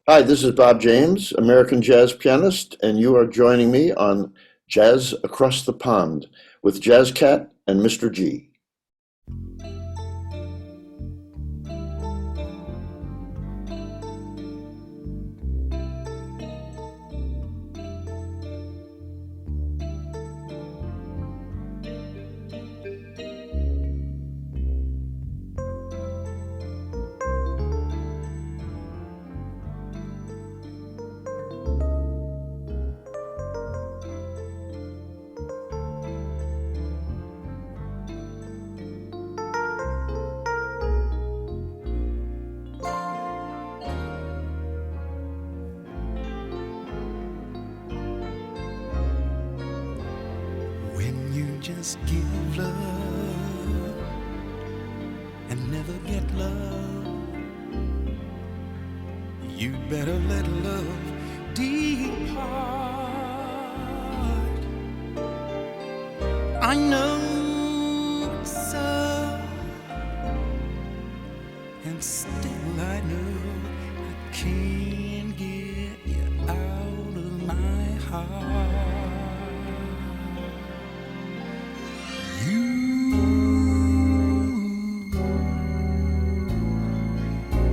Hi, this is Bob James, American jazz pianist, and you are joining me on Jazz Across the Pond with Jazz Cat and Mr. G. When you just give love and never get love, you'd better let love depart. I know it's so, and still I know I can't get you out of my heart. You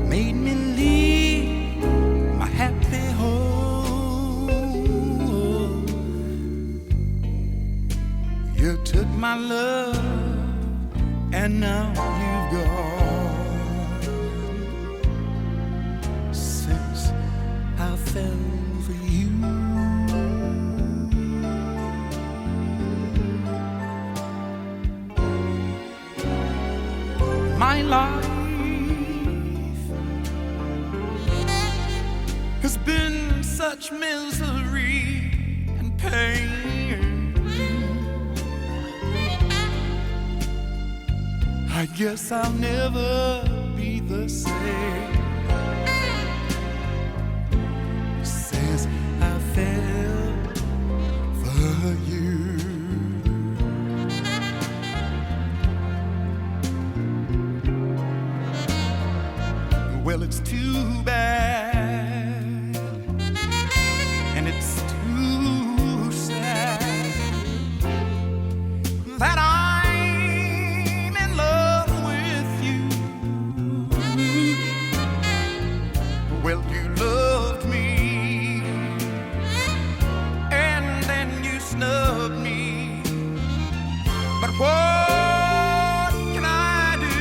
made me leave my happy home. You took my love and now you've gone. Since I fell for you, my life has been such misery and pain. I guess I'll never be the same since I fell for you. Well, it's too bad, and it's too sad that I'm in love with you. Well, you loved me, and then you snubbed me. But what can I do?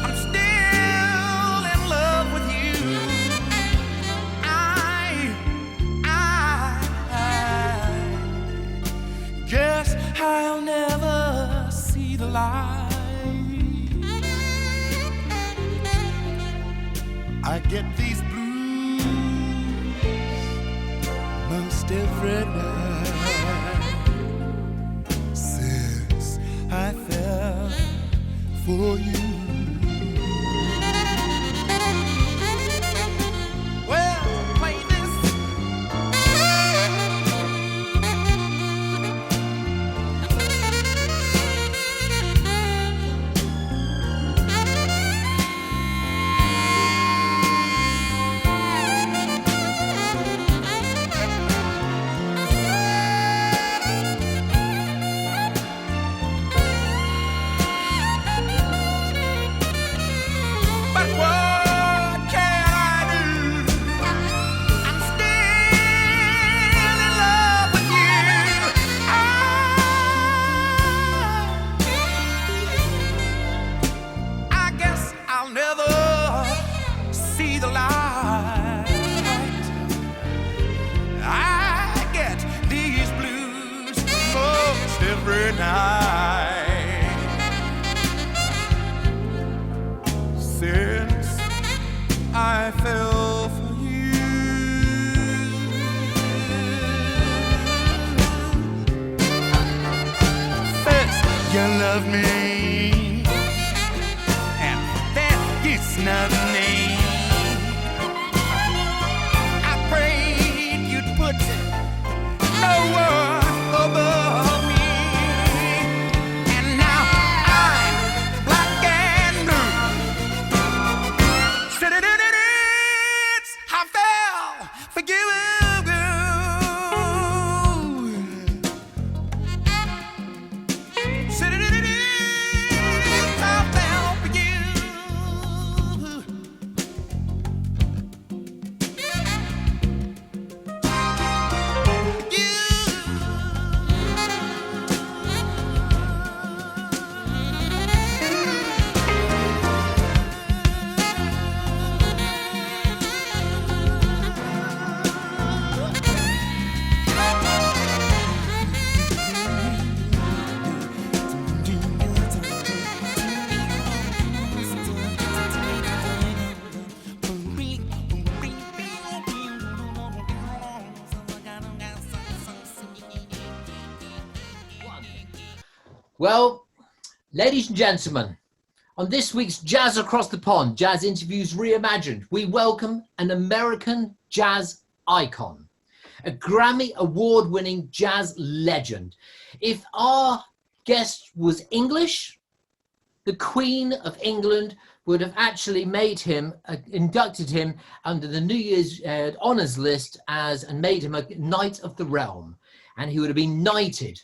I'm still in love with you. I guess I'll never see the light. I get these blues most every night since I fell for you. Well, play this. But what can I do? I'm still in love with you. I guess I'll never see the light. I get these blues most every night since I fell for you. First you loved me, and then you snubbed me. I prayed you'd put no one above me, and now I'm black and blue. It's forgive you. I'll help you. Well, ladies and gentlemen, on this week's Jazz Across the Pond, Jazz Interviews Reimagined, we welcome an American jazz icon, a Grammy award-winning jazz legend. If our guest was English, the Queen of England would have actually made him, inducted him under the New Year's honours list and made him a Knight of the Realm. And he would have been knighted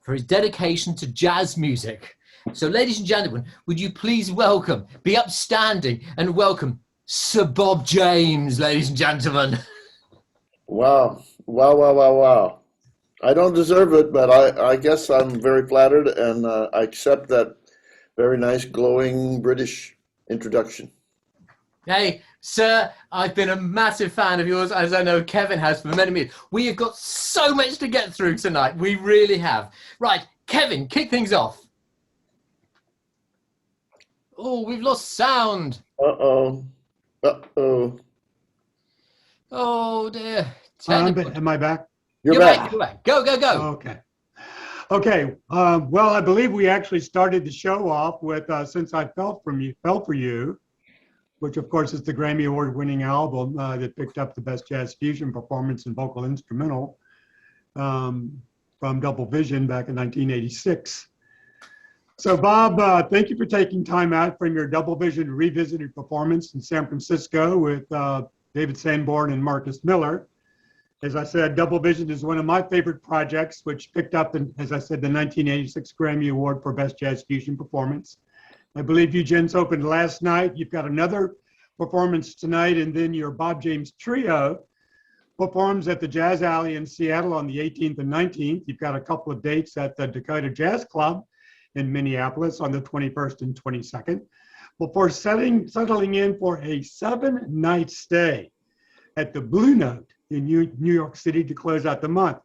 for his dedication to jazz music. So ladies and gentlemen, would you please be upstanding and welcome Sir Bob James, ladies and gentlemen. Wow. I don't deserve it, but I guess I'm very flattered, and I accept that very nice, glowing British introduction. Hey, sir, I've been a massive fan of yours, as I know Kevin has for many years. We have got so much to get through tonight. We really have. Right, Kevin, kick things off. Oh, we've lost sound. Uh-oh. Oh, dear. Am I back? You're back. You're back. Go. Okay. Well, I believe we actually started the show off with Since I Fell for You, which of course is the Grammy Award-winning album that picked up the Best Jazz Fusion Performance and Vocal Instrumental from Double Vision back in 1986. So Bob, thank you for taking time out from your Double Vision revisited performance in San Francisco with David Sanborn and Marcus Miller. As I said, Double Vision is one of my favorite projects, which picked up, as I said, the 1986 Grammy Award for Best Jazz Fusion Performance. I believe you gents opened last night. You've got another performance tonight, and then your Bob James Trio performs at the Jazz Alley in Seattle on the 18th and 19th. You've got a couple of dates at the Dakota Jazz Club in Minneapolis on the 21st and 22nd, before settling in for a 7-night stay at the Blue Note in New York City to close out the month.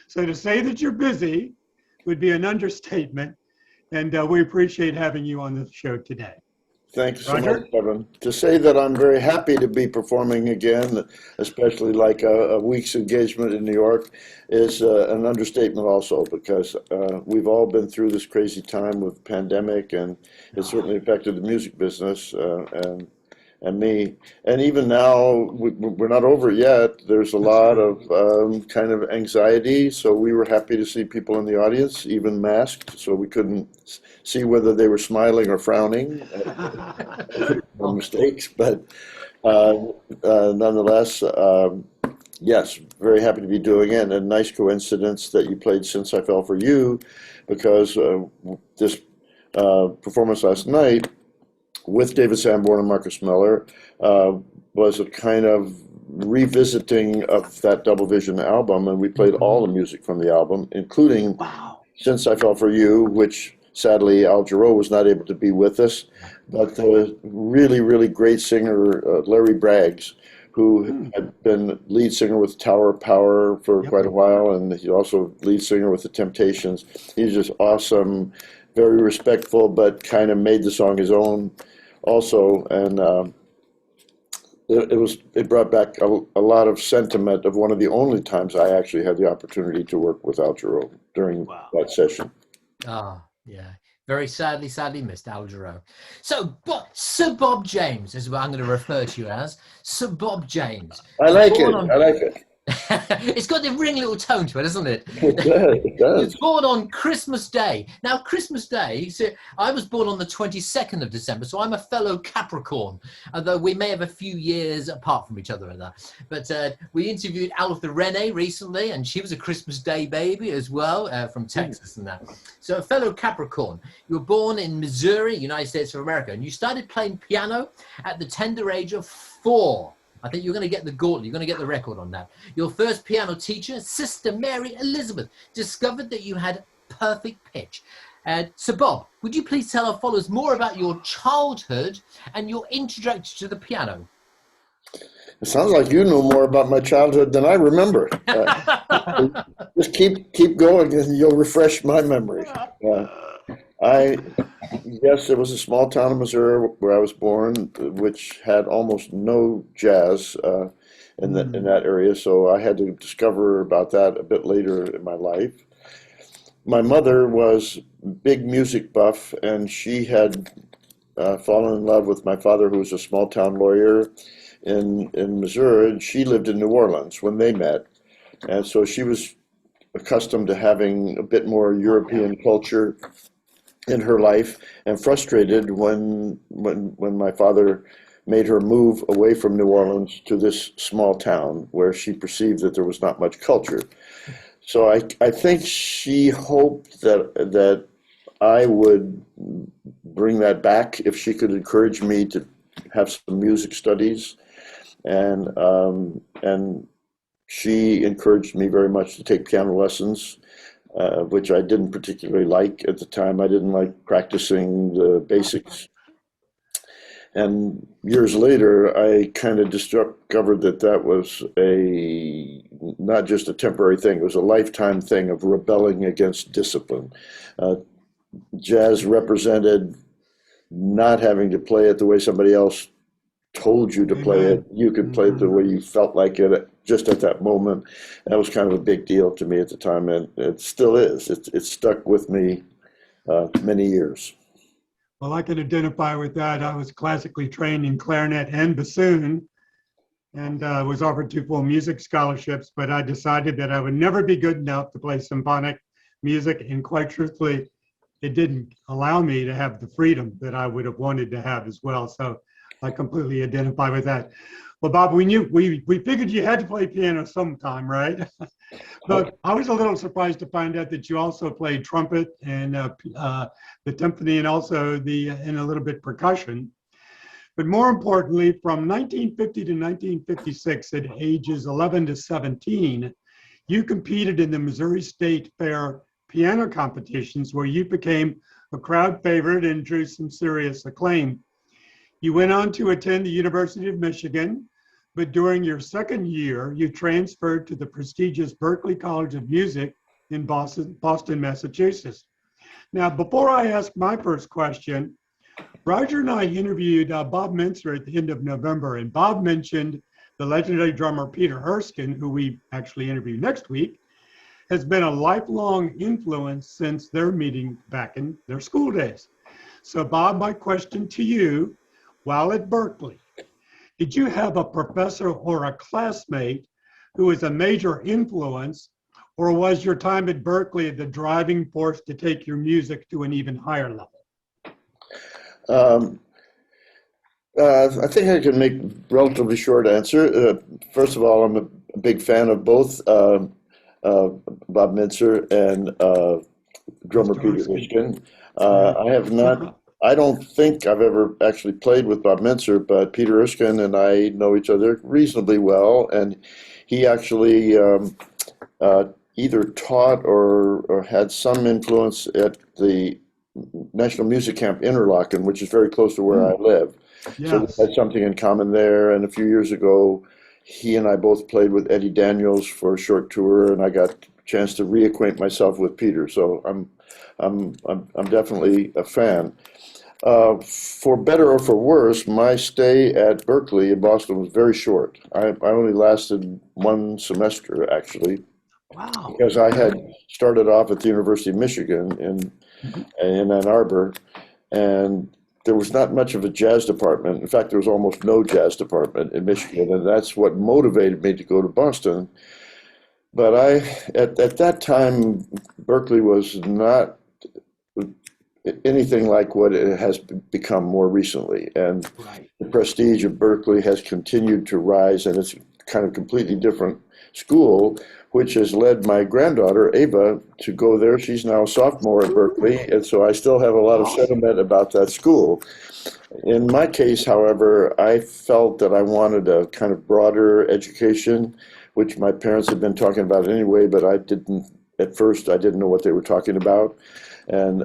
So to say that you're busy would be an understatement, and we appreciate having you on the show today. Thanks so Roger? much, Kevin. To say that I'm very happy to be performing again, especially like a week's engagement in New York, is an understatement also, because we've all been through this crazy time with the pandemic, and it certainly affected the music business and me. And even now, we're not over yet. There's a lot of kind of anxiety, so we were happy to see people in the audience, even masked, so we couldn't see whether they were smiling or frowning. No mistakes, but nonetheless, yes, very happy to be doing it. And a nice coincidence that you played Since I Fell for You, because this performance last night with David Sanborn and Marcus Miller was a kind of revisiting of that Double Vision album, and we played all the music from the album, including Since I Fell for You, which sadly Al Jarreau was not able to be with us, but the really, really great singer Larry Braggs, who had been lead singer with Tower of Power for quite a while, and he's also lead singer with the Temptations. He's just awesome, very respectful, but kind of made the song his own also, and it brought back a lot of sentiment of one of the only times I actually had the opportunity to work with Al Jarreau during that session. Yeah, very sadly missed Al Jarreau. So, Sir Bob James is what I'm going to refer to you as. Sir Bob James. I like it. It's got the ring little tone to it, doesn't it? It does. It He does. was born on Christmas Day. Now, Christmas Day, so I was born on the 22nd of December, so I'm a fellow Capricorn, although we may have a few years apart from each other in that. But we interviewed Alpha Rene recently, and she was a Christmas Day baby as well, from Texas and that. So a fellow Capricorn. You were born in Missouri, United States of America, and you started playing piano at the tender age of 4. I think you're going to get the gauntlet. You're going to get the record on that. Your first piano teacher, Sister Mary Elizabeth, discovered that you had perfect pitch. So, Bob, would you please tell our followers more about your childhood and your introduction to the piano? It sounds like you know more about my childhood than I remember. Just keep going, and you'll refresh my memory. Yes, there was a small town in Missouri where I was born, which had almost no jazz in that area. So I had to discover about that a bit later in my life. My mother was a big music buff, and she had fallen in love with my father, who was a small town lawyer in Missouri, and she lived in New Orleans when they met. And so she was accustomed to having a bit more European culture in her life, and frustrated when my father made her move away from New Orleans to this small town where she perceived that there was not much culture. So I think she hoped that I would bring that back if she could encourage me to have some music studies, and she encouraged me very much to take piano lessons, which I didn't particularly like at the time. I didn't like practicing the basics. And years later, I kind of discovered that was not just a temporary thing, it was a lifetime thing of rebelling against discipline. Jazz represented not having to play it the way somebody else told you to play it. You could play it the way you felt like it just at that moment. That was kind of a big deal to me at the time, and it still is. It's stuck with me many years. Well, I can identify with that. I was classically trained in clarinet and bassoon, and was offered 2 full music scholarships, but I decided that I would never be good enough to play symphonic music, and quite truthfully, it didn't allow me to have the freedom that I would have wanted to have as well. So I completely identify with that. Well, Bob, we figured you had to play piano sometime, right? But I was a little surprised to find out that you also played trumpet and the timpani, and also and a little bit percussion. But more importantly, from 1950 to 1956, at ages 11 to 17, you competed in the Missouri State Fair piano competitions, where you became a crowd favorite and drew some serious acclaim. You went on to attend the University of Michigan, but during your second year, you transferred to the prestigious Berklee College of Music in Boston, Massachusetts. Now, before I ask my first question, Roger and I interviewed Bob Mintzer at the end of November, and Bob mentioned the legendary drummer Peter Erskine, who we actually interview next week, has been a lifelong influence since their meeting back in their school days. So, Bob, my question to you, while at Berklee, did you have a professor or a classmate who was a major influence, or was your time at Berklee the driving force to take your music to an even higher level? I think I can make a relatively short answer. First of all, I'm a big fan of both Bob Mintzer and drummer Peter Erskine. I don't think I've ever actually played with Bob Mintzer, but Peter Erskine and I know each other reasonably well, and he actually either taught or had some influence at the National Music Camp Interlochen, which is very close to where I live. Yes. So we had something in common there. And a few years ago, he and I both played with Eddie Daniels for a short tour, and I got a chance to reacquaint myself with Peter. So I'm definitely a fan. For better or for worse, my stay at Berklee in Boston was very short. I only lasted 1 semester, actually. Wow. Because I had started off at the University of Michigan in Ann Arbor, and there was not much of a jazz department. In fact, there was almost no jazz department in Michigan, and that's what motivated me to go to Boston. But at that time, Berkeley was not anything like what it has become more recently. And Right. the prestige of Berkeley has continued to rise, and it's kind of completely different school, which has led my granddaughter, Ava, to go there. She's now a sophomore at Berkeley, and so I still have a lot of sentiment about that school. In my case, however, I felt that I wanted a kind of broader education, which my parents had been talking about anyway, but at first, I didn't know what they were talking about. And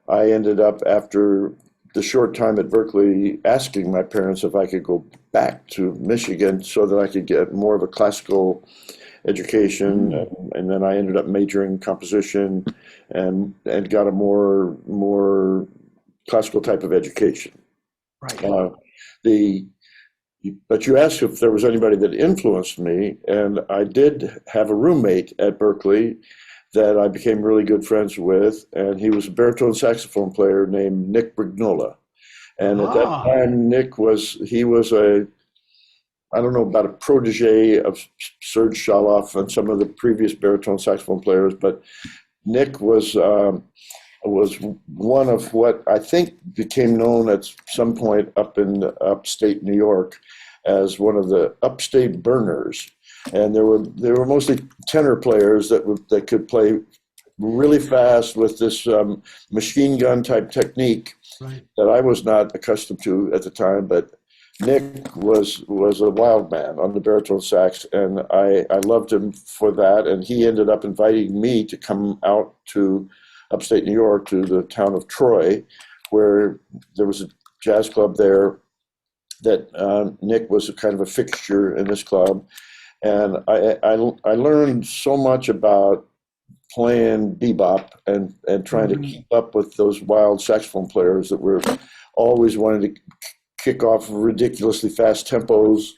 I ended up, after the short time at Berkeley, asking my parents if I could go back to Michigan so that I could get more of a classical education. And then I ended up majoring in composition and got a more classical type of education. Right. But you asked if there was anybody that influenced me, and I did have a roommate at Berkeley that I became really good friends with, and he was a baritone saxophone player named Nick Brignola. And at that time, Nick was I don't know about a protege of Serge Shaloff and some of the previous baritone saxophone players, but Nick was one of what I think became known at some point up in upstate New York as one of the upstate burners. And there were mostly tenor players that could play really fast with this machine gun type technique that I was not accustomed to at the time. But Nick was a wild man on the baritone sax, and I loved him for that. And he ended up inviting me to come out to upstate New York, to the town of Troy, where there was a jazz club there that Nick was a kind of a fixture in this club. And I learned so much about playing bebop and trying to keep up with those wild saxophone players that were always wanting to kick off ridiculously fast tempos.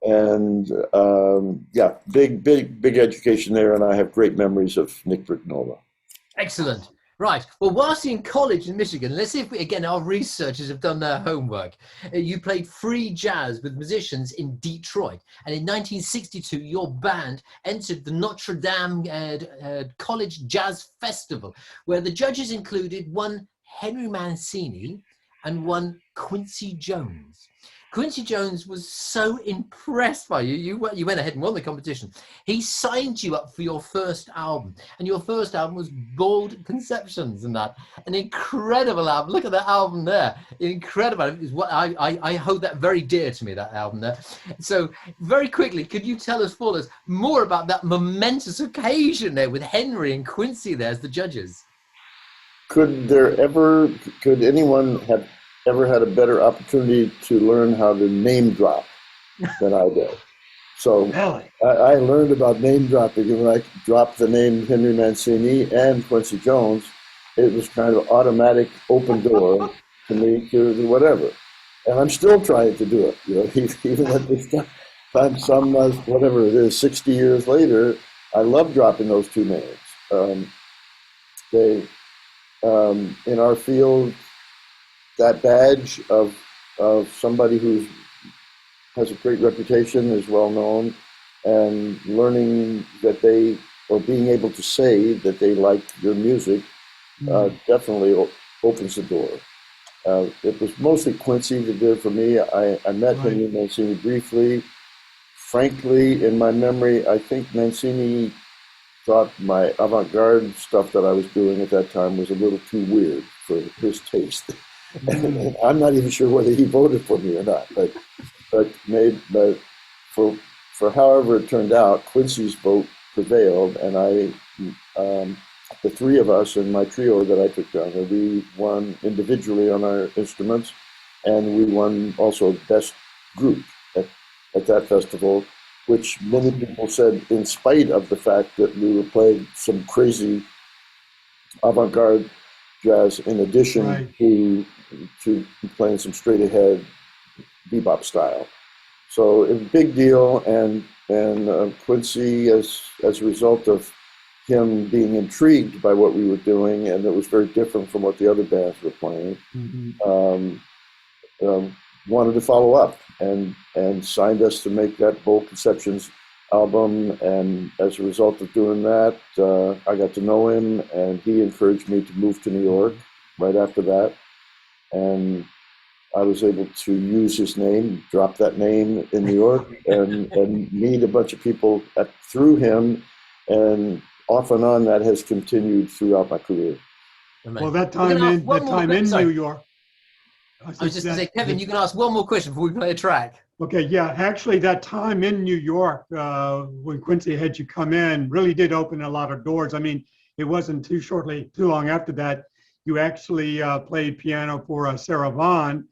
And big education there. And I have great memories of Nick Brignola. Excellent. Right. Well, whilst you're in college in Michigan, let's see if our researchers have done their homework. You played free jazz with musicians in Detroit. And in 1962, your band entered the Notre Dame College Jazz Festival, where the judges included one Henry Mancini and one Quincy Jones. Quincy Jones was so impressed by you. You went ahead and won the competition. He signed you up for your first album, and your first album was Bold Conceptions, and that an incredible album. Look at that album there, incredible. It was what I hold that very dear to me, that album there. So very quickly, could you tell us more about that momentous occasion there with Henry and Quincy there as the judges? Could anyone have ever had a better opportunity to learn how to name drop than I did? So Really? I learned about name dropping, and when I dropped the name Henry Mancini and Quincy Jones, it was kind of automatic open door to me to do whatever. And I'm still trying to do it, even at this time, whatever it is, 60 years later, I love dropping those two names. In our field, that badge of somebody who has a great reputation, is well known, and learning that being able to say that they like your music definitely opens the door. It was mostly Quincy that did it for me. I met Henry Mancini briefly. Frankly, in my memory, I think Mancini thought my avant-garde stuff that I was doing at that time was a little too weird for his taste. And I'm not even sure whether he voted for me or not, but for however it turned out, Quincy's vote prevailed, and the three of us in my trio that I took down there, we won individually on our instruments, and we won also best group at that festival, which many people said, in spite of the fact that we were playing some crazy avant-garde jazz in addition to playing some straight ahead bebop style. So it was a big deal, and Quincy, as a result of him being intrigued by what we were doing, and it was very different from what the other bands were playing. Um, Wanted to follow up and signed us to make that Bold Conceptions album. And as a result of doing that, I got to know him, and he encouraged me to move to New York right after that. And I was able to use his name, drop that name in New York, and meet a bunch of people through him. And off and on, that has continued throughout my career. Well, that time in New York. I was just going to say, Kevin, you can ask one more question before we play a track. Okay, yeah, actually that time in New York, when Quincy had you come in, really did open a lot of doors. I mean, it wasn't too long after that, you actually played piano for Sarah Vaughan.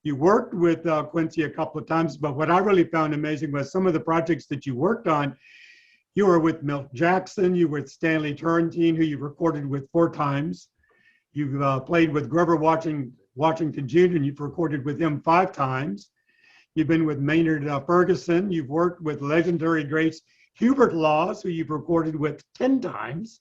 You worked with Quincy a couple of times, but what I really found amazing was some of the projects that you worked on. You were with Milt Jackson, you were with Stanley Turrentine, who you recorded with 4 times. You've played with Grover Washington Jr., and you've recorded with him 5 times. You've been with Maynard Ferguson. You've worked with legendary greats Hubert Laws, who you've recorded with 10 times.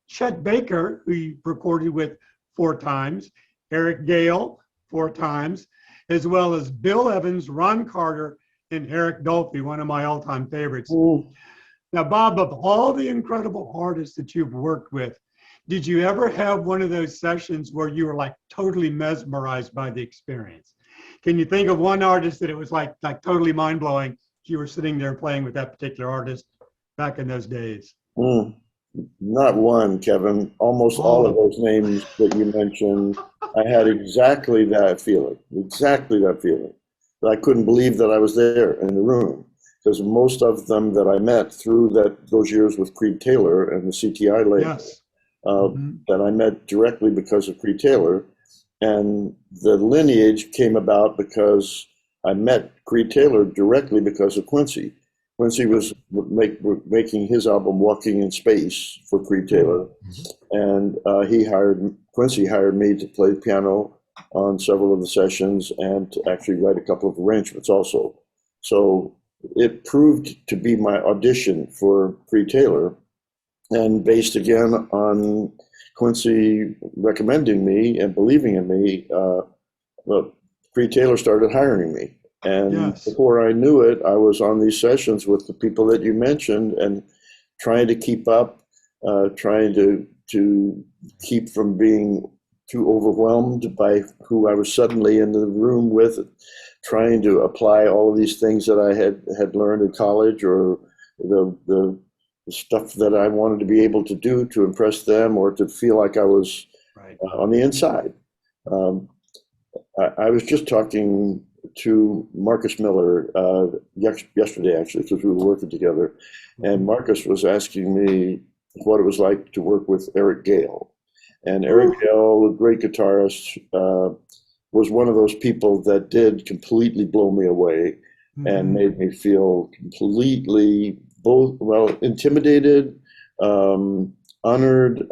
Chet Baker, who you've recorded with 4 times. Eric Gale, 4 times, as well as Bill Evans, Ron Carter, and Eric Dolphy, one of my all-time favorites. Ooh. Now, Bob, of all the incredible artists that you've worked with, did you ever have one of those sessions where you were like totally mesmerized by the experience? Can you think of one artist that it was like totally mind-blowing? You were sitting there playing with that particular artist back in those days. Not one, Kevin. Almost all of those names that you mentioned, I had exactly that feeling. I couldn't believe that I was there in the room, because most of them that I met through those years with Creed Taylor and the CTI label, Yes. that I met directly because of Creed Taylor. And the lineage came about because I met Creed Taylor directly because of Quincy. Quincy was making his album Walking in Space for Creed Taylor, and Quincy hired me to play piano on several of the sessions and to actually write a couple of arrangements also. So it proved to be my audition for Creed Taylor, and based again on Quincy recommending me and believing in me, Creed Taylor started hiring me. And Yes. before I knew it, I was on these sessions with the people that you mentioned and trying to keep up, trying to keep from being too overwhelmed by who I was suddenly in the room with, trying to apply all of these things that I had learned in college, or the stuff that I wanted to be able to do to impress them or to feel like I was Right. on the inside. I was just talking to Marcus Miller yesterday, actually, because we were working together, and Marcus was asking me what it was like to work with Eric Gale. And Eric Gale, a great guitarist, was one of those people that did completely blow me away and made me feel completely intimidated, honored,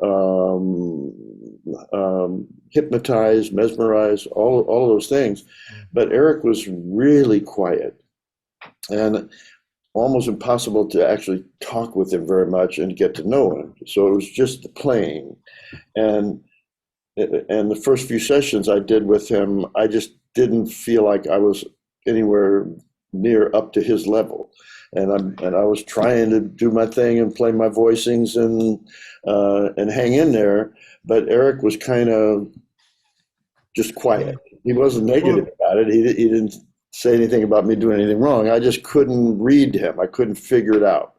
hypnotized, mesmerized, all of those things. But Eric was really quiet and almost impossible to actually talk with him very much and get to know him. So it was just the playing. And the first few sessions I did with him, I just didn't feel like I was anywhere near up to his level. And I was trying to do my thing and play my voicings and hang in there. But Eric was kind of just quiet. He wasn't negative about it. He didn't say anything about me doing anything wrong. I just couldn't read him. I couldn't figure it out.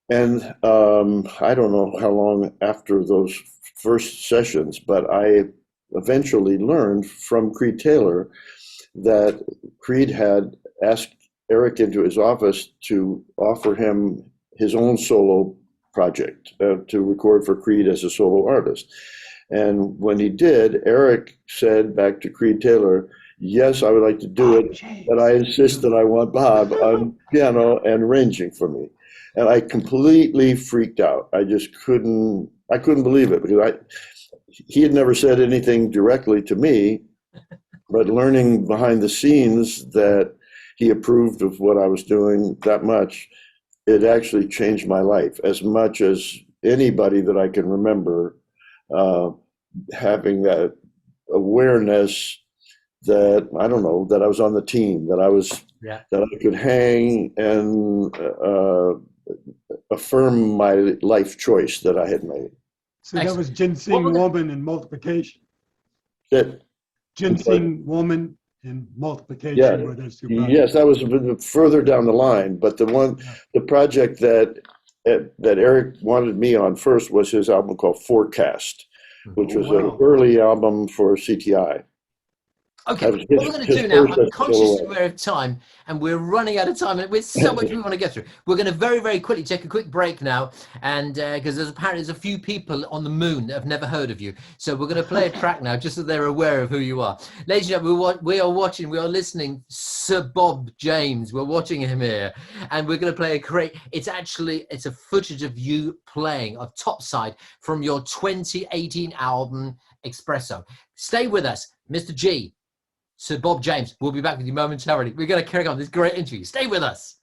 And I don't know how long after those first sessions, but I eventually learned from Creed Taylor that Creed had asked Eric into his office to offer him his own solo project to record for Creed as a solo artist. And when he did, Eric said back to Creed Taylor, "Yes, I would like to do it, but I insist that I want Bob on piano and arranging for me." And I completely freaked out. I couldn't believe it, because he had never said anything directly to me, but learning behind the scenes that he approved of what I was doing that much, it actually changed my life as much as anybody that I can remember having that awareness that, I don't know, that I was on the team, that I could hang and affirm my life choice that I had made. So that was Ginseng Woman and multiplication. That, Ginseng Woman and multiplication yeah, were those two projects. yes, that was a bit further down the line, but the project that Eric wanted me on first was his album called Forecast, which was an early album for CTI. Okay, what we're going to do now, I'm consciously aware of time, and we're running out of time, and there's so much we want to get through. We're going to very, very quickly take a quick break now, and because there's a few people on the moon that have never heard of you, so we're going to play a track now, just so they're aware of who you are. Ladies and gentlemen, we are listening Sir Bob James. We're watching him here, and we're going to play it's a footage of you playing of Topside from your 2018 album Espresso. Stay with us, Mr. G. Sir Bob James, we'll be back with you momentarily. We're going to carry on this great interview. Stay with us.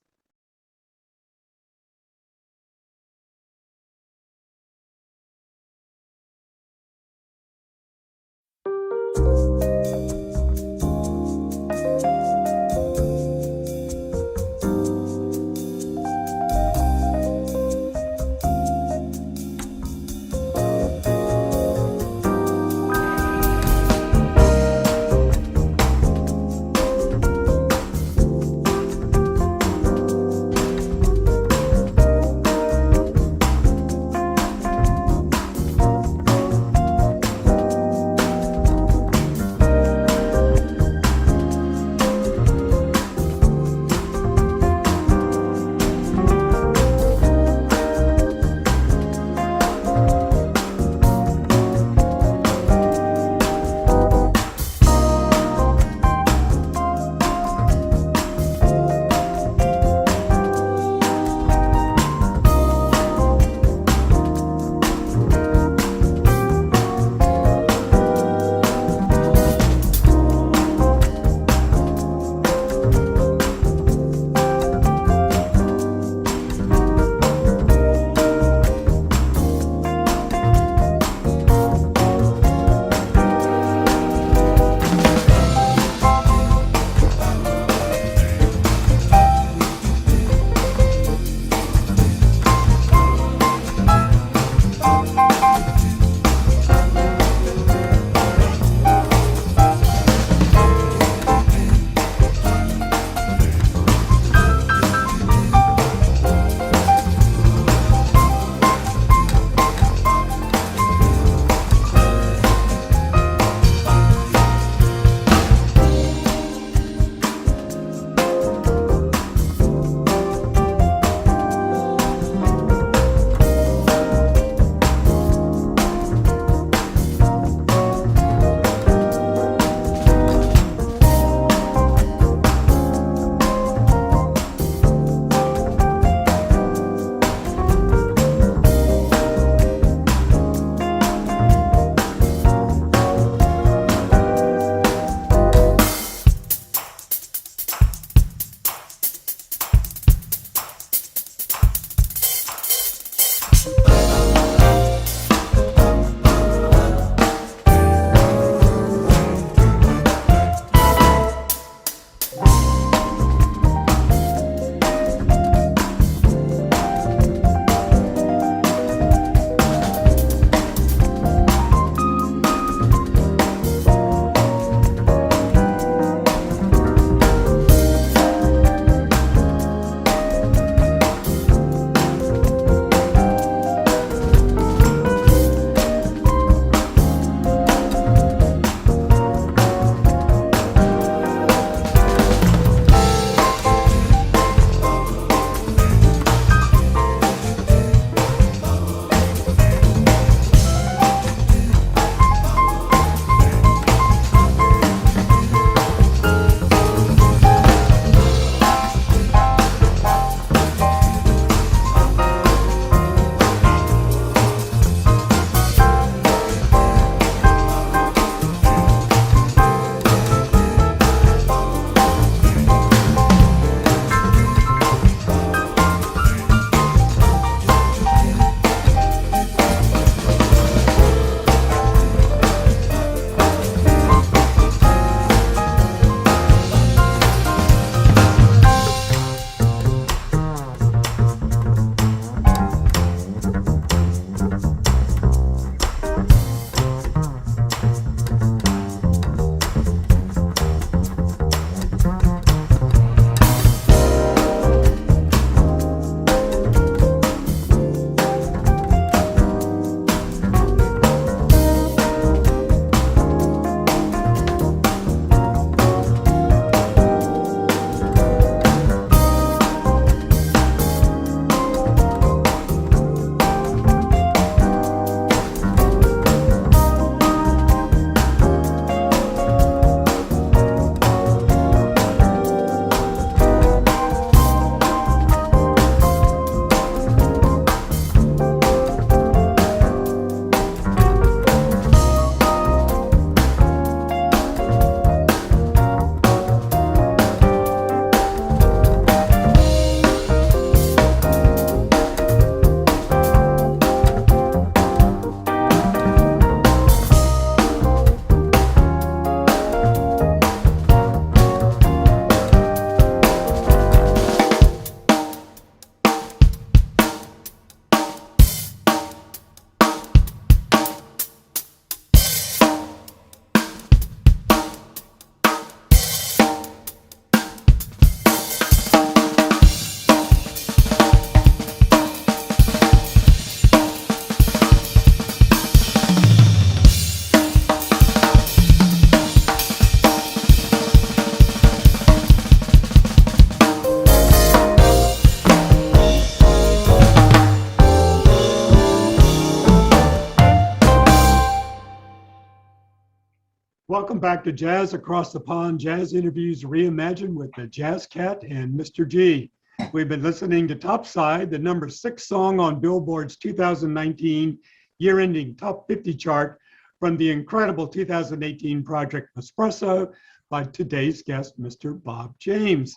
Welcome back to Jazz Across the Pond, Jazz Interviews Reimagined with the Jazz Cat and Mr. G. We've been listening to Topside, the number 6 song on Billboard's 2019 year-ending Top 50 chart from the incredible 2018 project Espresso by today's guest, Mr. Bob James.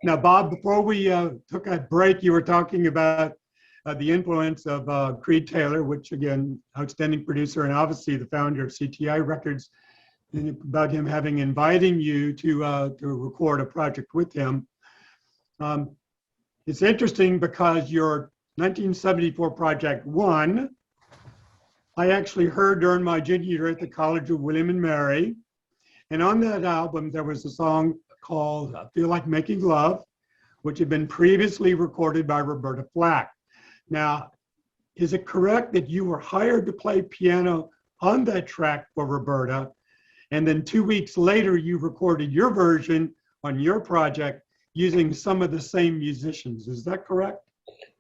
Now, Bob, before we took a break, you were talking about the influence of Creed Taylor, which again, outstanding producer and obviously the founder of CTI Records, and about him inviting you to record a project with him. It's interesting because your 1974 project won. I actually heard during my junior year at the College of William and Mary, and on that album there was a song called "I Feel Like Making Love," which had been previously recorded by Roberta Flack. Now, is it correct that you were hired to play piano on that track for Roberta, and then 2 weeks later you recorded your version on your project using some of the same musicians? Is that correct?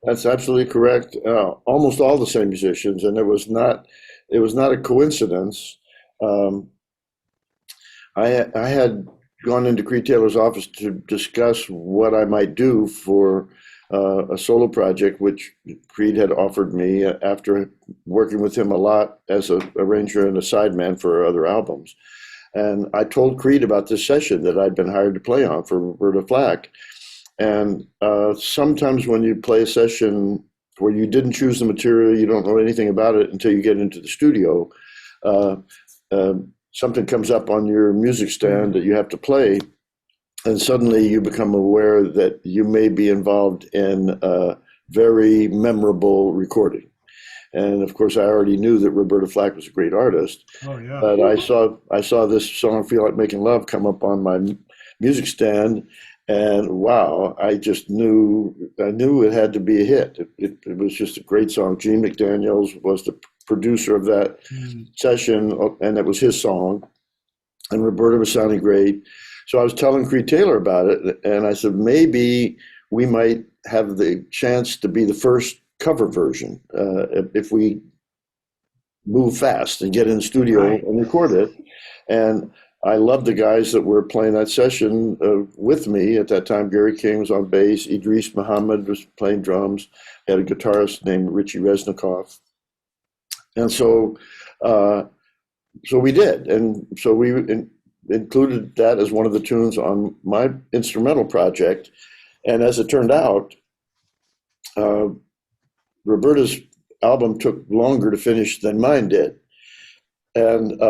That's absolutely correct. Almost all the same musicians, and it was not a coincidence. I had gone into Creed Taylor's office to discuss what I might do for a solo project, which Creed had offered me after working with him a lot as an arranger and a sideman for other albums. And I told Creed about this session that I'd been hired to play on for Roberta Flack. And sometimes when you play a session where you didn't choose the material, you don't know anything about it until you get into the studio, something comes up on your music stand that you have to play, and suddenly you become aware that you may be involved in a very memorable recording. And of course, I already knew that Roberta Flack was a great artist. Oh, yeah. But I saw this song "Feel Like Making Love" come up on my music stand, and wow, I knew it had to be a hit. It was just a great song. Gene McDaniels was the producer of that session, and it was his song. And Roberta was sounding great. So I was telling Creed Taylor about it, and I said, maybe we might have the chance to be the first cover version if we move fast and get in the studio and record it. And I loved the guys that were playing that session with me at that time. Gary King was on bass. Idris Muhammad was playing drums. I had a guitarist named Richie Resnikoff. And so we did. And so we included that as one of the tunes on my instrumental project. And as it turned out, Roberta's album took longer to finish than mine did. And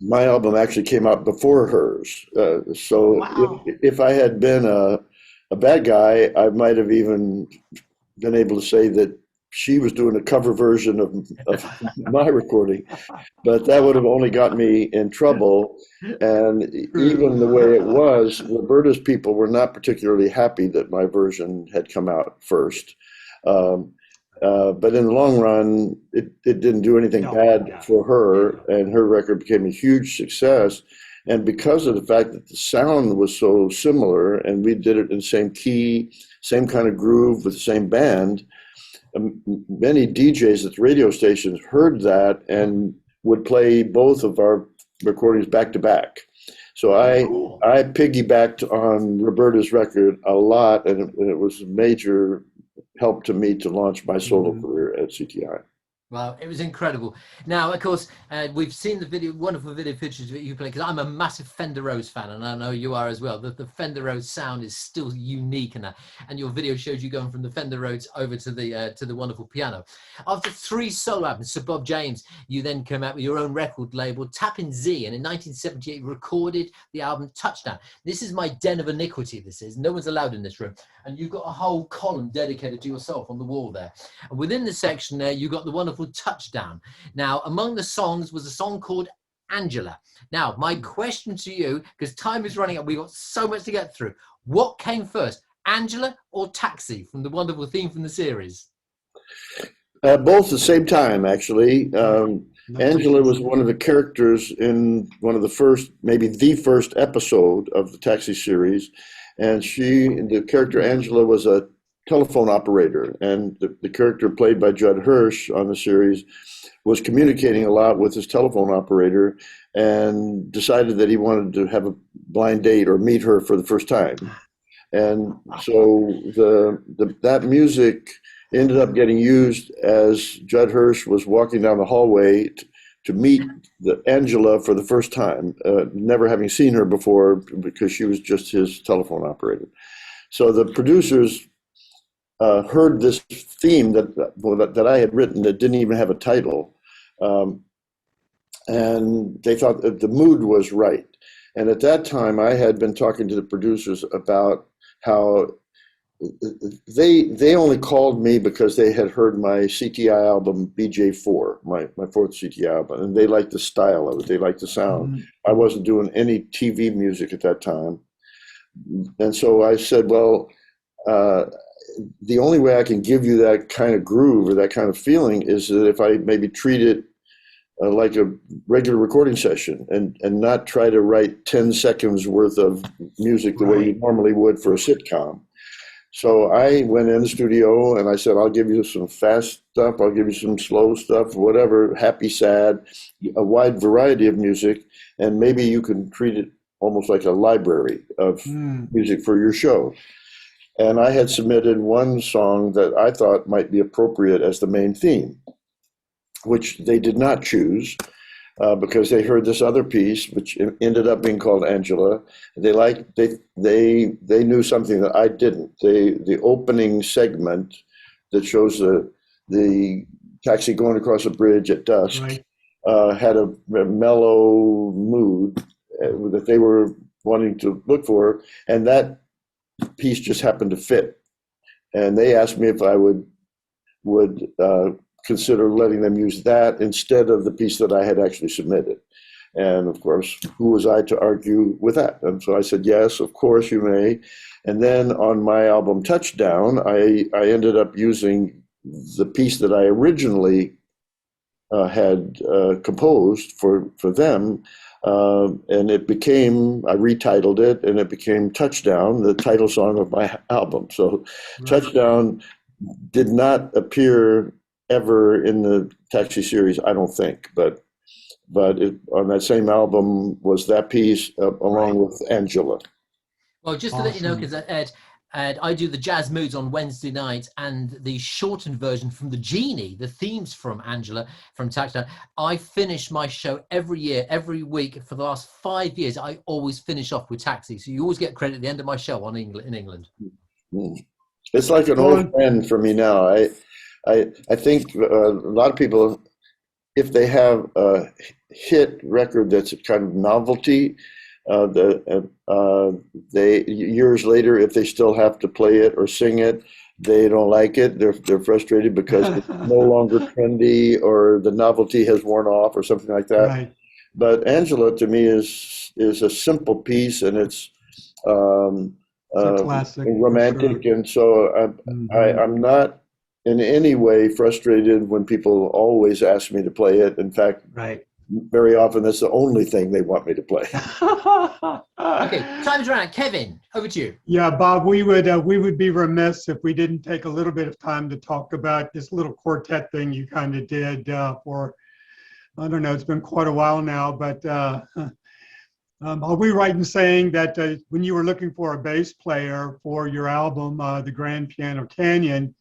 my album actually came out before hers. So Wow. if I had been a bad guy, I might have even been able to say that she was doing a cover version of my recording, but that would have only got me in trouble. And even the way it was, Roberta's people were not particularly happy that my version had come out first. But in the long run, it didn't do anything bad for her, and her record became a huge success. And because of the fact that the sound was so similar, and we did it in the same key, same kind of groove with the same band, many DJs at the radio stations heard that and would play both of our recordings back to back. So I piggybacked on Roberta's record a lot, and it was a major help to me to launch my solo career at CTI. Wow, it was incredible. Now, of course, we've seen the video, wonderful video footage that you play, because I'm a massive Fender Rhodes fan, and I know you are as well. The Fender Rhodes sound is still unique, and your video shows you going from the Fender Rhodes over to the wonderful piano. After 3 solo albums, Sir Bob James, you then came out with your own record label, Tapping Z, and in 1978 you recorded the album Touchdown. This is my den of iniquity, this is. No one's allowed in this room. And you've got a whole column dedicated to yourself on the wall there. And within the section there, you got the wonderful Touchdown. Now, among the songs was a song called Angela. Now, my question to you, because time is running out, we've got so much to get through. What came first, Angela or Taxi, from the wonderful theme from the series? Both at the same time, actually. Angela was one of the characters in one of the first, maybe the first episode of the Taxi series. And the character Angela was a telephone operator, and the character played by Judd Hirsch on the series was communicating a lot with his telephone operator, and decided that he wanted to have a blind date or meet her for the first time. And so that music ended up getting used as Judd Hirsch was walking down the hallway to meet Angela for the first time, never having seen her before because she was just his telephone operator. So the producers heard this theme that I had written that didn't even have a title, and they thought that the mood was right. And at that time, I had been talking to the producers about how they only called me because they had heard my CTI album BJ4, my fourth CTI album, and they liked the style of it. They liked the sound. Mhm. I wasn't doing any TV music at that time, and so I said, well, the only way I can give you that kind of groove or that kind of feeling is that if I maybe treat it like a regular recording session, and not try to write 10 seconds worth of music the way you normally would for a sitcom. So I went in the studio and I said, I'll give you some fast stuff, I'll give you some slow stuff, whatever, happy, sad, a wide variety of music, and maybe you can treat it almost like a library of music for your show. And I had submitted one song that I thought might be appropriate as the main theme, which they did not choose because they heard this other piece, which ended up being called Angela. They knew something that I didn't. The opening segment that shows the taxi going across a bridge at dusk had a mellow mood that they were wanting to look for, and that piece just happened to fit. And they asked me if I would consider letting them use that instead of the piece that I had actually submitted. And of course, who was I to argue with that? And so I said, yes, of course you may. And then on my album Touchdown, I ended up using the piece that I originally had composed for them. And I retitled it, and it became Touchdown, the title song of my album. So Touchdown did not appear ever in the Taxi series, I don't think, but on that same album was that piece along with Angela. Well, just to let you know, because Ed, I do the jazz moods on Wednesday night, and the shortened version from the Genie, the themes from Angela from Touchdown. I finish my show every year, every week for the last 5 years. I always finish off with Taxi, so you always get credit at the end of my show in England. It's like an old friend for me now. I think a lot of people, if they have a hit record that's a kind of novelty, they years later, if they still have to play it or sing it, they don't like it. They're frustrated because it's no longer trendy, or the novelty has worn off, or something like that. Right. But Angela, to me, is a simple piece, and it's a classic, romantic, and so I'm not in any way frustrated when people always ask me to play it. In fact, very often that's the only thing they want me to play. Okay, time's around. Kevin, over to you. Yeah, Bob, we would be remiss if we didn't take a little bit of time to talk about this little quartet thing you kind of did for, I don't know, it's been quite a while now, but are we right in saying that when you were looking for a bass player for your album, The Grand Piano Canyon,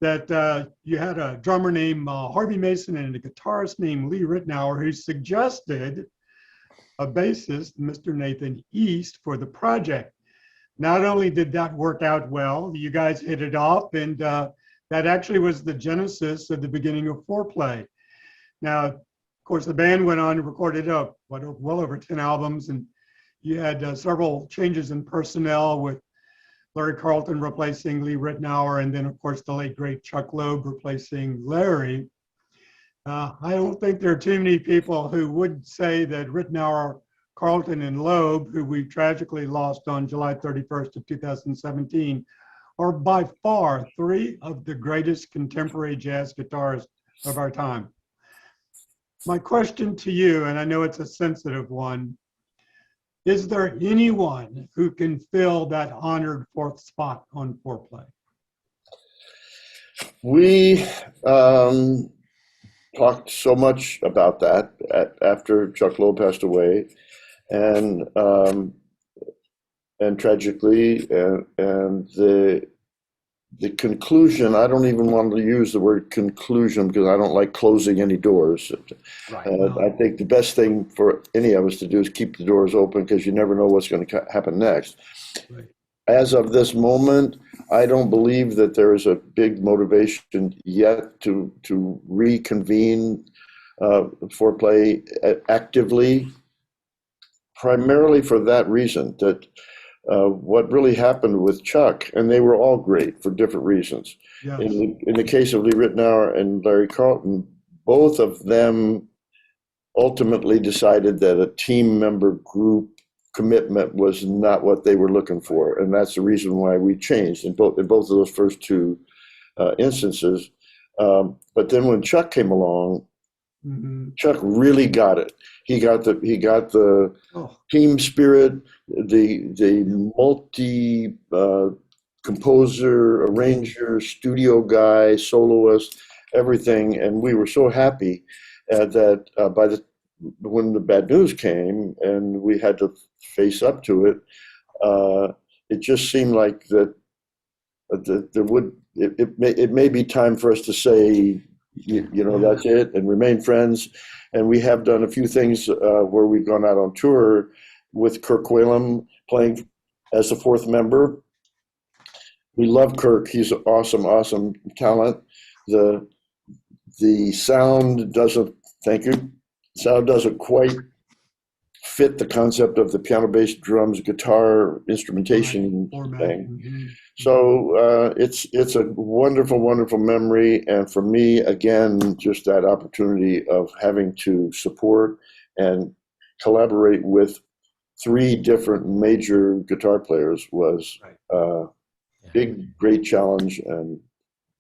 that you had a drummer named Harvey Mason and a guitarist named Lee Ritenour, who suggested a bassist, Mr. Nathan East, for the project. Not only did that work out well, you guys hit it off, and that actually was the genesis of the beginning of Foreplay. Now, of course, the band went on and recorded well over 10 albums, and you had several changes in personnel, with Larry Carlton replacing Lee Ritenour, and then, of course, the late, great Chuck Loeb replacing Larry. I don't think there are too many people who would say that Ritenour, Carlton, and Loeb, who we tragically lost on July 31st of 2017, are by far three of the greatest contemporary jazz guitarists of our time. My question to you, and I know it's a sensitive one, is there anyone who can fill that honored fourth spot on Foreplay? We talked so much about that after Chuck Lowe passed away, and tragically, and the conclusion. I don't even want to use the word conclusion because I don't like closing any doors. Right. I think the best thing for any of us to do is keep the doors open because you never know what's going to happen next. Right. As of this moment, I don't believe that there is a big motivation yet to reconvene foreplay actively, primarily for that reason, that what really happened with Chuck, and they were all great for different reasons. Yes. In the case of Lee Ritenour and Larry Carlton, both of them ultimately decided that a team member group commitment was not what they were looking for, and that's the reason why we changed in both of those first two instances. But then when Chuck came along, Chuck really got it. He got the team spirit, the multi composer, arranger, studio guy, soloist, everything, and we were so happy that when the bad news came and we had to face up to it, it just seemed like that it may be time for us to say, that's it, and remain friends. And we have done a few things where we've gone out on tour with Kirk Whalum playing as the fourth member. We love Kirk. He's an awesome talent. The sound doesn't, thank you, sound doesn't quite fit the concept of the piano, bass, drums, guitar, instrumentation thing. So it's a wonderful memory. And for me, again, just that opportunity of having to support and collaborate with three different major guitar players was a big, great challenge and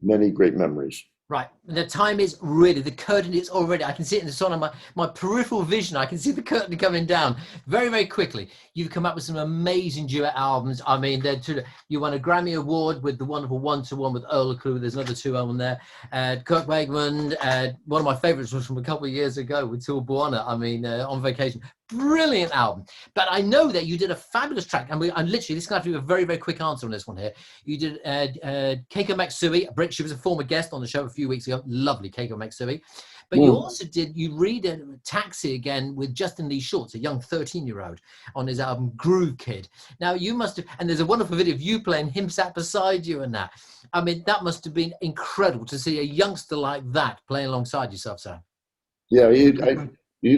many great memories. Right. The time is really, the curtain is already, I can see it in the sun on my peripheral vision. I can see the curtain coming down very, very quickly. You've come up with some amazing duet albums. I mean, you won a Grammy Award with the wonderful One-to-One with Earl Clue. There's another two on there. Kirk Wakeman, one of my favorites was from a couple of years ago with Tool Buona. I mean, On Vacation. Brilliant album. But I know that you did a fabulous track, and literally, this is going to have to be a very, very quick answer on this one here. You did Keiko Matsui. She was a former guest on the show a few weeks ago. Lovely, Keiko Matsui. But you also you read a Taxi again with Justin Lee Schultz, a young 13-year-old, on his album Groove Kid. Now, you must have, and there's a wonderful video of you playing, him sat beside you and that. I mean, that must have been incredible to see a youngster like that playing alongside yourself, sir. Yeah, you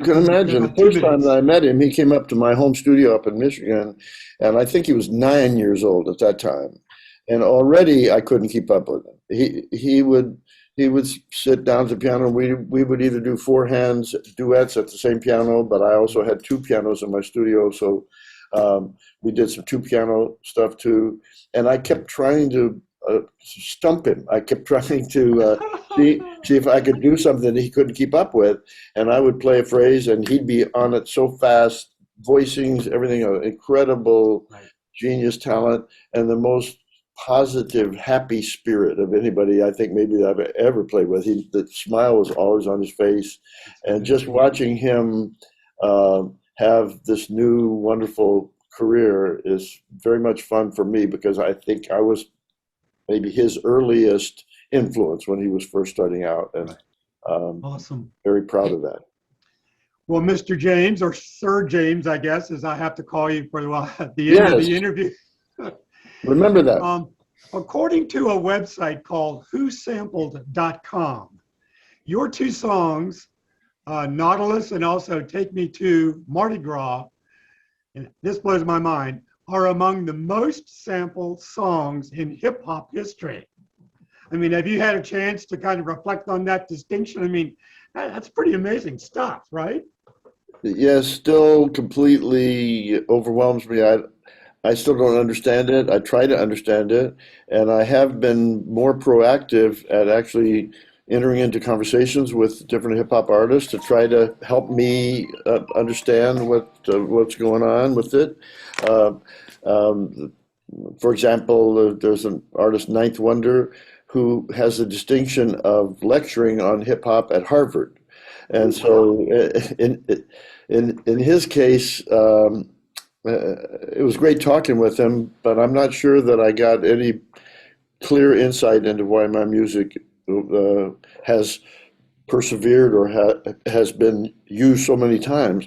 can imagine. The first time that I met him, he came up to my home studio up in Michigan, and I think he was 9 years old at that time. And already I couldn't keep up with him. He would sit down at the piano. We would either do four hands duets at the same piano, but I also had two pianos in my studio, so we did some two piano stuff too. And I kept trying to stump him. I kept trying to see if I could do something that he couldn't keep up with. And I would play a phrase, and he'd be on it so fast, voicings, everything, incredible genius talent, and the most positive, happy spirit of anybody I think maybe I've ever played with. The smile was always on his face, and just watching him have this new wonderful career is very much fun for me, because I think I was maybe his earliest influence when he was first starting out, and awesome. Very proud of that. Well, Mr. James, or Sir James, I guess, as I have to call you for at the end of the interview. Remember that. According to a website called whosampled.com, your two songs, Nautilus and also Take Me to Mardi Gras, and this blows my mind, are among the most sampled songs in hip hop history. I mean, have you had a chance to kind of reflect on that distinction? I mean, that's pretty amazing stuff, right? Yes, still completely overwhelms me. I still don't understand it. I try to understand it, and I have been more proactive at actually entering into conversations with different hip hop artists to try to help me understand what's going on with it. For example, there's an artist, Ninth Wonder, who has the distinction of lecturing on hip hop at Harvard. And so in his case, it was great talking with him, but I'm not sure that I got any clear insight into why my music has persevered or has been used so many times.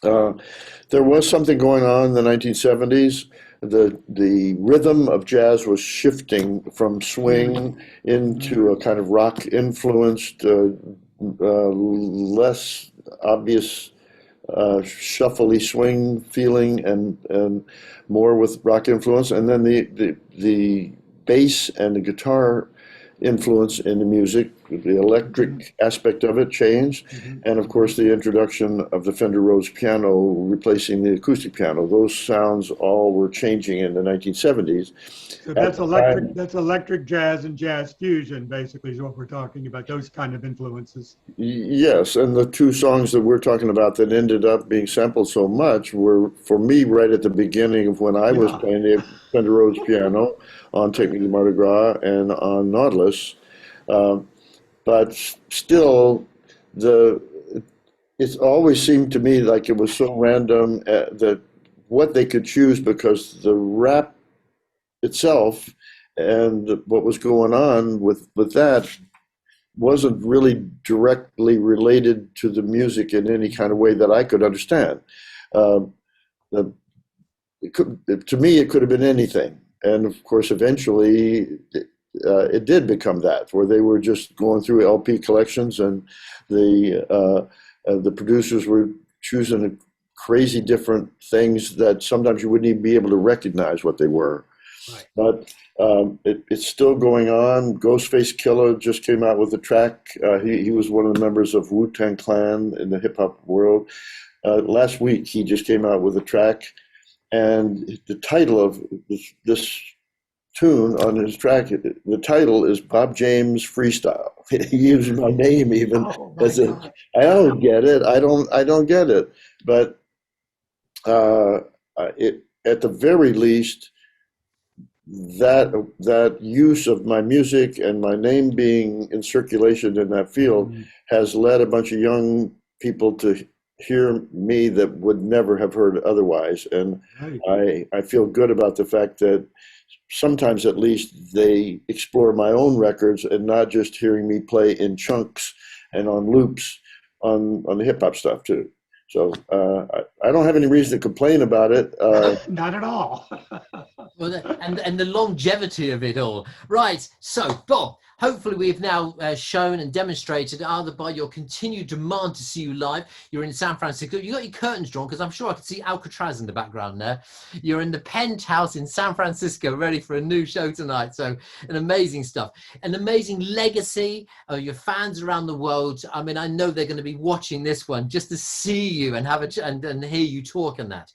There was something going on in the 1970s. The rhythm of jazz was shifting from swing into a kind of rock influenced, less obvious shuffly swing feeling and more with rock influence. And then the bass and the guitar influence in the music, the electric aspect of it changed, and of course the introduction of the Fender Rhodes piano replacing the acoustic piano. Those sounds all were changing in the 1970s. So that's electric jazz and jazz fusion, basically, is what we're talking about, those kind of influences. Yes, and the two songs that we're talking about that ended up being sampled so much were, for me, right at the beginning of when I was playing the Fender Rhodes piano on Take Me to Mardi Gras and on Nautilus. But still, it's always seemed to me like it was so random that what they could choose, because the rap itself and what was going on with that wasn't really directly related to the music in any kind of way that I could understand. To me, it could have been anything. And of course, eventually, it did become that, where they were just going through LP collections, and the producers were choosing crazy different things that sometimes you wouldn't even be able to recognize what they were. Right. But it's still going on. Ghostface Killah just came out with a track. He was one of the members of Wu-Tang Clan in the hip hop world. Last week, he just came out with a track, and the title of this tune on his track, the title is Bob James Freestyle. He uses my name even as a, I don't get it. I don't get it. But at the very least, that use of my music and my name being in circulation in that field has led a bunch of young people to hear me that would never have heard otherwise. And I feel good about the fact that sometimes at least they explore my own records and not just hearing me play in chunks and on loops on the hip hop stuff too. So I don't have any reason to complain about it. Not at all. Well, and the longevity of it all. Right. So, Bob, hopefully we've now shown and demonstrated either by your continued demand to see you live. You're in San Francisco. You got your curtains drawn, because I'm sure I could see Alcatraz in the background there. You're in the penthouse in San Francisco, ready for a new show tonight. So, an amazing stuff. An amazing legacy. Your fans around the world. I mean, I know they're going to be watching this one just to see you and have and hear you talk and that.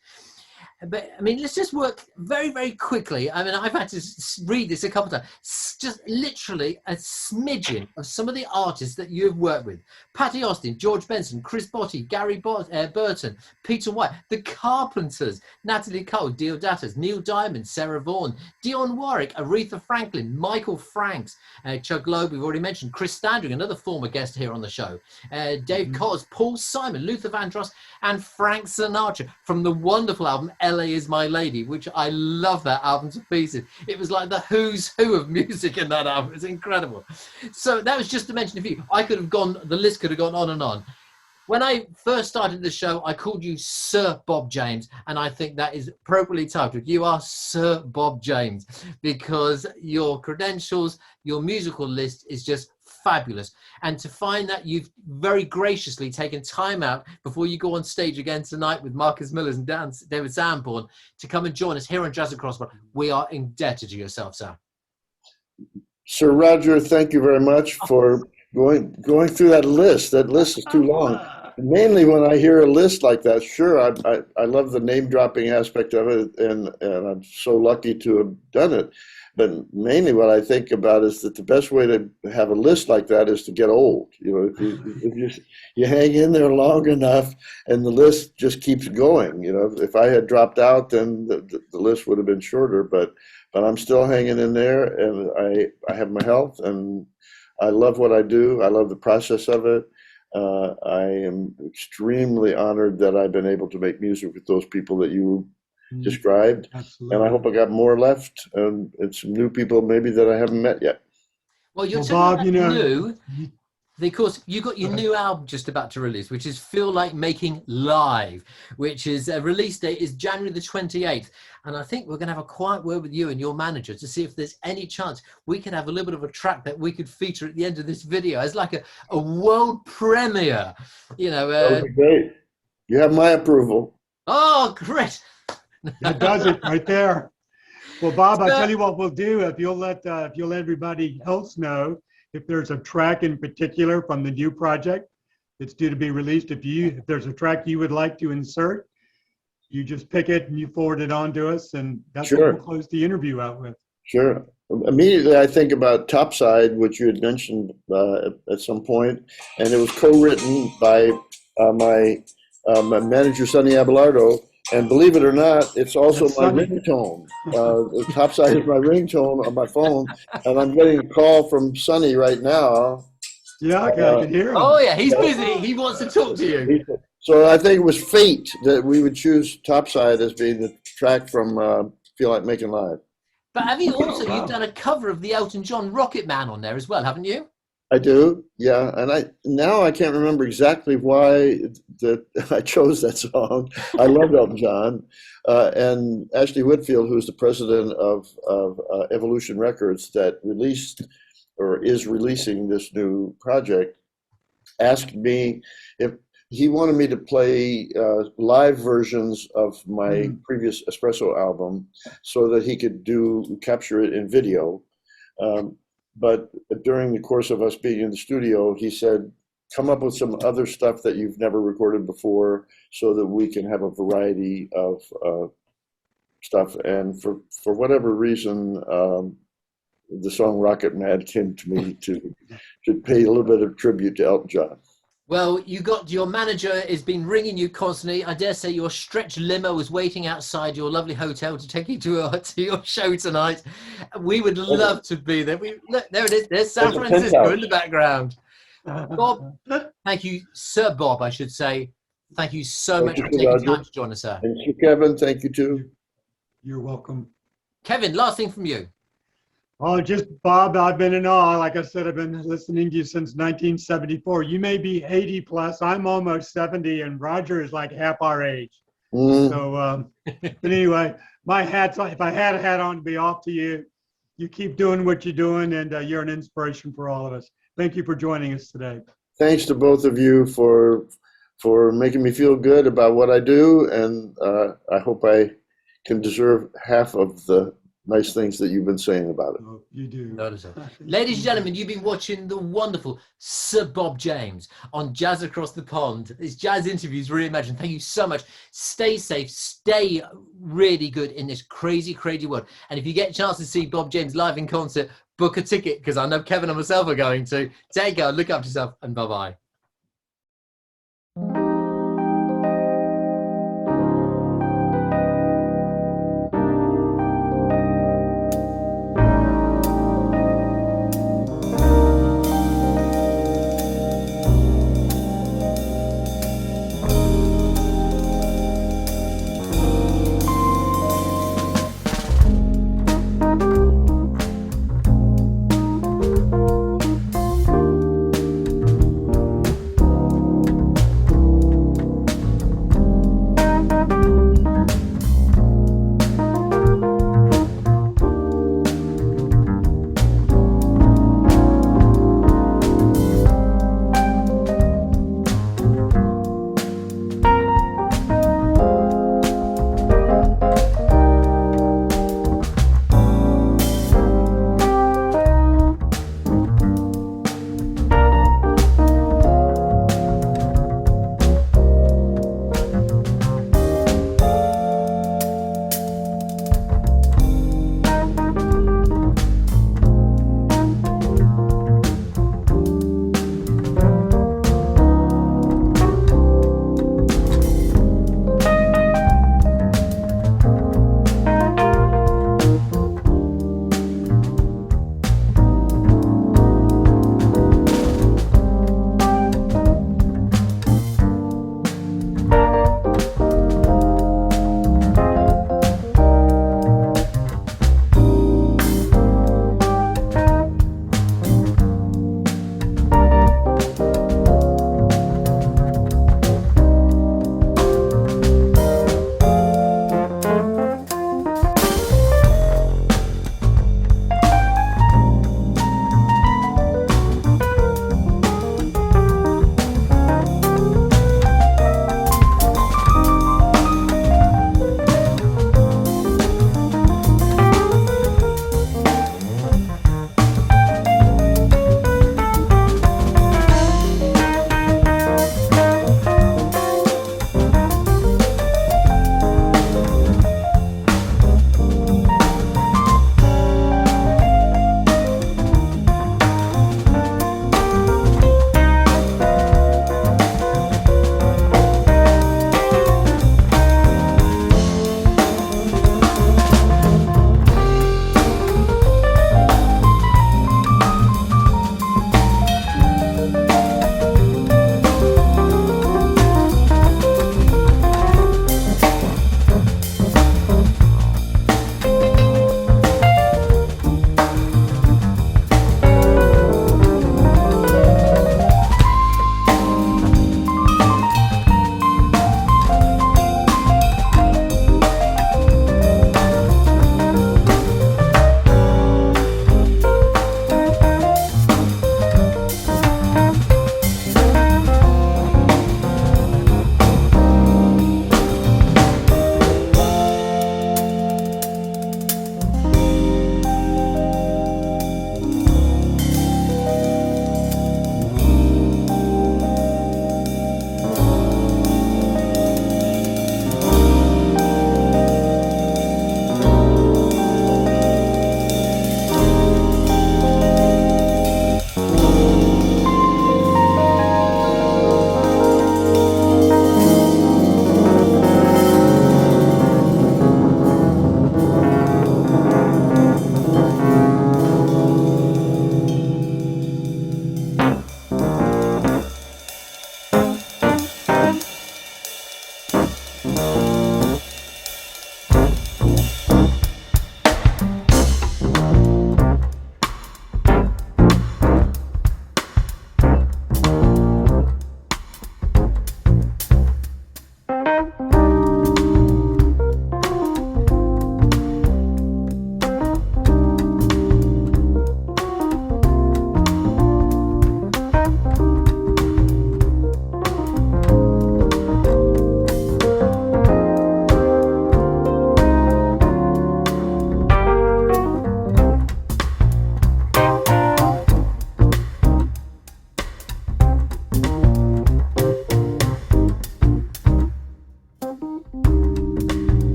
But I mean, let's just work very, very quickly. I mean, I've had to read this a couple of times. Just literally a smidgen of some of the artists that you've worked with: Patty Austin, George Benson, Chris Botti, Gary Burton, Peter White, The Carpenters, Natalie Cole, Deodatus, Neil Diamond, Sarah Vaughan, Dionne Warwick, Aretha Franklin, Michael Franks, Chuck Loeb, we've already mentioned, Chris Standring, another former guest here on the show, Dave Koz, Paul Simon, Luther Vandross, and Frank Sinatra from the wonderful album LA Is My Lady, which I love that album to pieces. It was like the who's who of music in that album. It's incredible. So that was just to mention a few. The list could have gone on and on. When I first started the show, I called you Sir Bob James, and I think that is appropriately titled. You are Sir Bob James, because your credentials, your musical list is just fabulous. And to find that you've very graciously taken time out before you go on stage again tonight with Marcus Millers and David Sanborn to come and join us here on Jazz Across the Pond, we are indebted to yourself, sir. Sir Roger, thank you very much for going through that list. That list is too long. Mainly when I hear a list like that, sure, I love the name dropping aspect of it, and I'm so lucky to have done it. But mainly what I think about is that the best way to have a list like that is to get old. You know, if you hang in there long enough and the list just keeps going. You know, if I had dropped out, then the list would have been shorter. But but I'm still hanging in there, and I have my health, and I love what I do. I love the process of it. I am extremely honored that I've been able to make music with those people that you described, Absolutely. and I hope I got more left, and some new people maybe that I haven't met yet. Well, you're Well, talking Bob, you about know, new. Of course, you got your new album just about to release, which is Feel Like Making Live, which is release date is January the 28th. And I think we're going to have a quiet word with you and your manager to see if there's any chance we can have a little bit of a track that we could feature at the end of this video as like a world premiere. You know, That would be great. You have my approval. oh, great. that does it right there. Well, Bob, I'll So- tell you what we'll do. If you'll let everybody else know if there's a track in particular from the new project that's due to be released. If there's a track you would like to insert, you just pick it and you forward it on to us, and that's Sure. what we'll close the interview out with. Sure. Immediately, I think about Topside, which you had mentioned at some point, and it was co-written by my manager, Sonny Abelardo. And believe it or not, it's also That's my Sonny. ringtone. Topside is my ringtone on my phone, and I'm getting a call from Sonny right now. Yeah, okay, I can hear him. Oh, yeah, he's busy. He wants to talk to you. So I think it was fate that we would choose Topside as being the track from Feel Like Making Live. But have you also, Wow. you've done a cover of the Elton John Rocket Man on there as well, haven't you? I do, yeah, and I can't remember exactly why that I chose that song. I love Elton John, and Ashley Whitfield, who's the president of Evolution Records, that released or is releasing this new project, asked me if he wanted me to play live versions of my previous Espresso album, so that he could capture it in video. But during the course of us being in the studio, he said, come up with some other stuff that you've never recorded before so that we can have a variety of stuff. And for whatever reason, the song Rocket Man came to me to pay a little bit of tribute to Elton John. Well, your manager has been ringing you constantly. I dare say your stretch limo is waiting outside your lovely hotel to take you to your show tonight. We would love to be there. Look, there it is. There's San There's a Francisco penthouse. in the background. Bob, thank you, Sir Bob, I should say. Thank you so much Thank for you, taking Roger. time to join us, sir. And to Kevin, thank you too. You're welcome. Kevin, last thing from you. Oh, just Bob, I've been in awe. Like I said, I've been listening to you since 1974. You may be 80 plus. I'm almost 70, and Roger is like half our age. Mm. So, but anyway, my hat's off. If I had a hat on, to be off to you. You keep doing what you're doing, and you're an inspiration for all of us. Thank you for joining us today. Thanks to both of you for making me feel good about what I do, and I hope I can deserve half of the nice things that you've been saying about it. Oh, you do. Notice it. Ladies and gentlemen, you've been watching the wonderful Sir Bob James on Jazz Across the Pond. It's Jazz Interviews Reimagined. Thank you so much. Stay safe. Stay really good in this crazy, crazy world. And if you get a chance to see Bob James live in concert, book a ticket, because I know Kevin and myself are going to. Take care. Look after yourself, and bye-bye.